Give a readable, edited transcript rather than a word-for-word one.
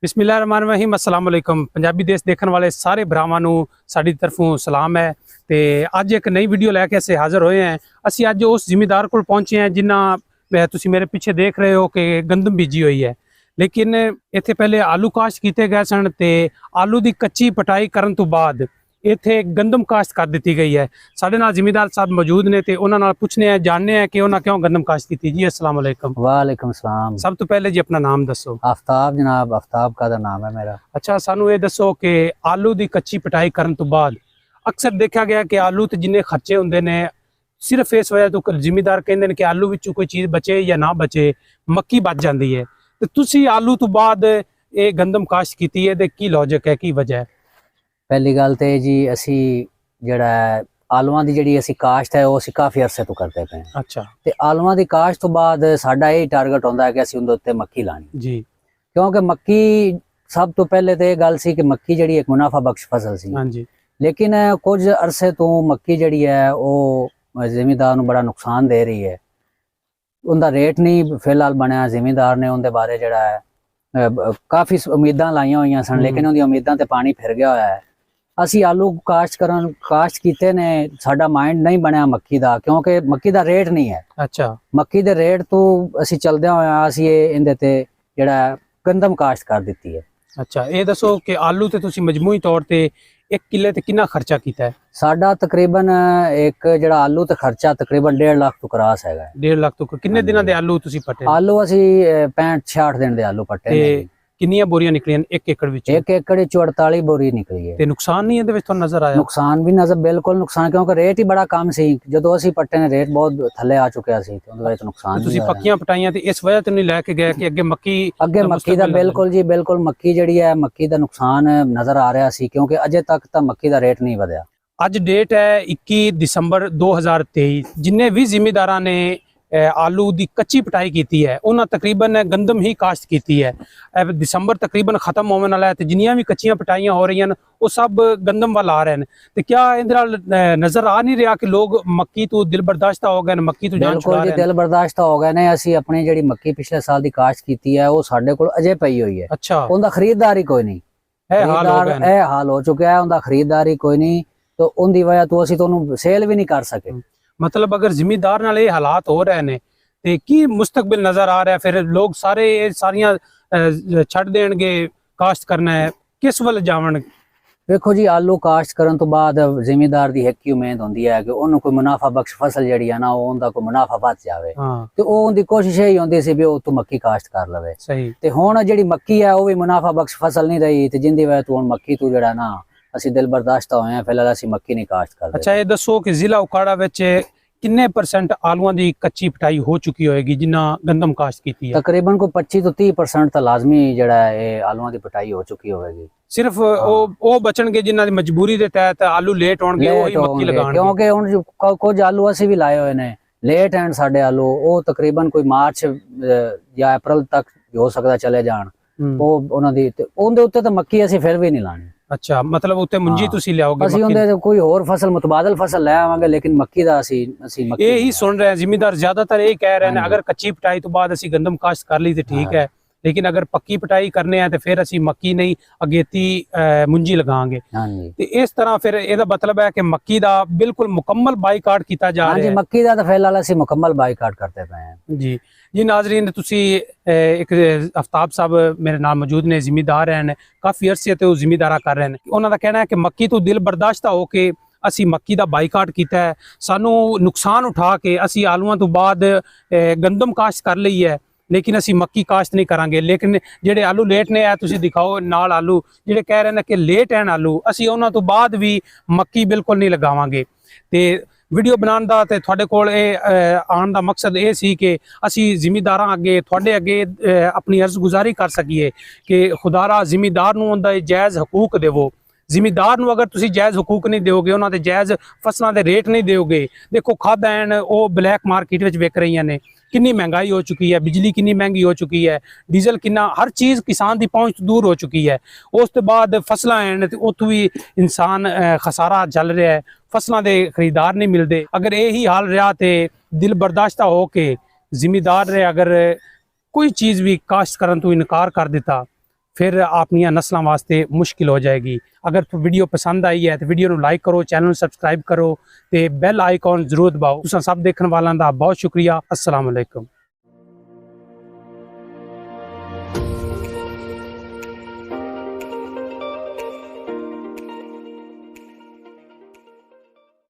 ਬਿਸਮਿਲ੍ਲਾਹਿਰਰਹਿਮਾਨਿਰਰਹੀਮ अस्सलाम वालेकुम। पंजाबी देश देखने वाले सारे भरावां नूं साडी तरफों सलाम है। तो अज एक नई वीडियो लैके असीं हाज़र होए हैं। असीं अज उस जिमीदार कोल पहुंचे हैं जिन्हां तुसीं मेरे पीछे देख रहे हो कि गंदम बीजी हुई है, लेकिन इत्थे पहले आलू काश्त कीते गए सन ते आलू की कच्ची पटाई करन तो बाद इत्थे गंदम काश्त कर दी गई है। साडे नाल जिमीदार साहब मौजूद ने ते उन्हां नाल पुछने हैं, जानने हैं कि उन्हां क्यों गंदम काश्त की। जी अस्सलाम वालेकुम। वालेकुम सलाम। सब तो पहले जी अपना नाम दसो। आफ्ताब जनाब, आफ्ताब का नाम है मेरा। अच्छा, सानू ये दसो कि आलू की कच्ची पटाई करन तो बाद अक्सर देखा गया कि आलू ते जिन्ने खर्चे हुंदे ने सिर्फ इस वजह तो जिमीदार कहंदे ने कि आलू विचों कोई चीज़ बचे या ना बचे, मक्की बच जाती है। तो तुसी आलू तो बाद ये गंदम काश्त कीती है ते की लॉजिक है, की वजह है? पहली गल तो जी असी जड़ा आलूआं दी जड़ी असी काश्त है वो असी काफ़ी अरसे तो करते पे। अच्छा। ते आलूआं दी काश्त तो बाद साडा यही टारगेट होंदा है कि असी उंदे उत्ते मक्की लानी जी, क्योंकि मक्की सब तो पहले तो ये गल सी कि मक्की जड़ी एक मुनाफा बख्श फसल सी। हाँ जी। लेकिन कुछ अरसे तो मक्की जड़ी है वो जिमीदार नूं बड़ा नुकसान दे रही है। उनका रेट नहीं फिलहाल बनया। जिमीदार ने उनके बारे जड़ा है काफ़ी उम्मीदां लाइयां हुई सन, लेकिन उनकी उम्मीदां ते पानी फिर गया होया है। असी आलू काश्त कीते ने, साडा माइंड नहीं बनया मक्की दा, क्योंकि मक्की दा रेट नहीं है। अच्छा। मक्की दे रेट तो असी चलदे होया असी इंदे ते जेड़ा गंदम काश्त कर दित्ती है। अच्छा, ये दसो कि आलू ते तुसी मजमूई तौर ते एक किले ते कितना खर्चा कीता है? साडा तकरीबन एक जेड़ा आलू ते खर्चा तकरीबन 1.5 लाख तो क्रॉस है। 1.5 लाख तो किन्ने दिनां दे आलू तुसी पट्टे? आलू असी 65-66 दिन दे आलू पट्टे ने। किन्नियां बोरियां निकलियां एक एकड़ विच? एक एकड़ विच 48 बोरी निकली है। ते नुकसान नहीं इहदे विच तुहानूं नजर आया? नुकसान भी नजर बिल्कुल नुकसान, क्योंकि रेट ही बड़ा कम सी। जदों असी पट्टे ने रेट बहुत थल्ले आ चुकिया सी, तो उहदे विच नुकसान। तुसी पक्कियां पटाइयां ते इस वजह ते नहीं लैके गए कि अगे मक्की दा बिल्कुल जी बिल्कुल मक्की जड़ी है मक्की दा नुकसान नजर आ रहा सी, क्योंकि अजे तक तां मक्की दा रेट नहीं वधिया। अज डेट है 21 दिसंबर 2023। जिन्ने भी जिमीदारां ने आलू की कच्ची पटाई की है उन्हें तकरीबन गंदम ही काश्त की है। दिसंबर तकरीबन खत्म होने वाला है, तो जिन्नियां भी कच्चियां पटाइयां हो रही हैं वो सब गंदम वाल आ रहे हैं। तो क्या इधर नजर आ नहीं रहा कि लोग मक्की तो दिल बर्दाश्ता हो गए, मक्की तो जान छुड़ा रहे हैं? दिल बर्दाश्ता हो गए ने। असी अपनी जी मक्की पिछले साल की काश्त की है वो साडे कोल अजे पई हुई है। अच्छा। उनका खरीददार ही कोई नहीं है, हाल हो चुका है। उनका खरीददार ही कोई नहीं, तो उनकी वजह तो असी तो सेल भी नहीं कर सके। मतलब अगर जिमीदार नाल ये हालात हो रहे ने ते की मुस्तकबिल नजर आ रहा है? फिर लोग सारे सारियां छड़ देंगे काश्त करना है, किस वल जावन? देखो जी, आलू काश्त करन तो बाद जिमीदार दी एक ही उम्मीद होंदी है कि उन्होंने कोई मुनाफा बख्श फसल जड़ी है ना उनका कोई मुनाफा बच जावे। तो उनकी कोशिश यही होंदी सी भी वो तो मक्की काश्त कर लवे। सही। ते हुण जड़ी मक्की है वो भी मुनाफा बख्श फसल नहीं रही, ते जिंदी वजह तो हुण मक्की तो जड़ा ना असी दिल बर्दाश्ता होए हैं, फिलहाल असी मक्की नहीं काश्त करदे। अच्छा, ये दसो कि जिला उकाड़ा विच किन्ने परसेंट आलूआं दी कच्ची पटाई हो चुकी होएगी जिन्ना गंदम काश्त कीती है? तकरीबन को 25 तो 30% तो लाजमी जड़ा है आलूआं दी पटाई हो चुकी होएगी। सिर्फ वो बचणगे जिन्हां दी मजबूरी दे तहत आलू लेट होणगे ओही मक्की लगाणगे, क्योंकि हुण कुछ आलू असी भी लाए होए ने लेट हैं साडे आलू। वो तकरीबन कोई मार्च या अप्रैल तक हो सकदा चले जाण। वो उन्हां दी उहदे उत्ते तो मक्की असी फिर भी नहीं लानी। अच्छा, मतलब उत्ते मुंजी तुसी लियाओगे? ਅਸੀਂ ਉਹਦੇ ਕੋਈ ਹੋਰ फसल मुतबादल फसल ले आवांगे, लेकिन मक्की दा ਅਸੀਂ मक्की यही सुन रहे हैं जिमीदार ज्यादातर यही कह रहे हैं। अगर कच्ची पटाई तो बाद ਅਸੀਂ गंदम काश्त कर ली तो ठीक है, लेकिन अगर पक्की पटाई करने हैं तो फिर ਅਸੀਂ मक्की नहीं अगेती मुंजी लगांगे। तो इस तरह फिर ਇਹਦਾ मतलब है कि मक्की दा बिल्कुल मुकम्मल बाईकाट किया जा रहा है। मक्की दा तो फिलहाल ਅਸੀਂ मुकम्मल बाईकाट करते पे हैं। जी जी नाजरीन, तुसी एक आफ्ताब साहब मेरे नाल मौजूद ने, जिमीदार हैं, काफ़ी अरसे तो जिमीदारा कर रहे हैं। उन्होंने कहना है कि मक्की तो दिल बर्दाश्ता हो के असी मक्की का बाईकाट किया है। सानू नुकसान उठा के असी आलूआं तो बाद गंदम काश्त कर ली है, लेकिन असी मक्की काश्त नहीं करांगे। लेकिन जेडे आलू लेट ने तुसी दिखाओ नाल आलू जेडे कह रहे हैं कि लेट हैं आलू, असी उन्हां तो बाद भी मक्की बिल्कुल नहीं लगावांगे। ते वीडियो बनाने का ते तुहाडे कोल आने का मकसद ये सी कि असी जिमीदारां अगे तुहाडे अगे अपनी अर्ज गुजारी कर सकीए कि खुदारा जिमीदार नूं उनदा जायज़ हकूक देवो। जिमीदार नूं अगर तुसी जायज़ हकूक नहीं दोगे, उन्हां दे जायज़ फसलों के रेट नहीं दोगे, देखो खादां हैं वो ब्लैक मार्केट विच विक रही ने, कितनी महंगाई हो चुकी है, बिजली कितनी महंगी हो चुकी है, डीजल कितना, हर चीज़ किसान की पहुँच दूर हो चुकी है। उस तो बाद फसलां हैं तो उत्थों भी इंसान खसारा चल रहा है, फसलों के खरीदार नहीं मिलते। अगर यही हाल रहा तो दिल बर्दाश्ता हो के जिमीदार ने अगर कोई चीज़ भी काश्त करन तो इनकार कर दिता, फिर अपनियां नस्लों वास्ते मुश्किल हो जाएगी। अगर वीडियो पसंद आई है तो वीडियो ਨੂੰ लाइक करो, चैनल सब्सक्राइब करो ते बैल आइकॉन जरूर दबाओ। तुसां सब देखने वालों का बहुत शुक्रिया। अस्सलाम वालेकुम।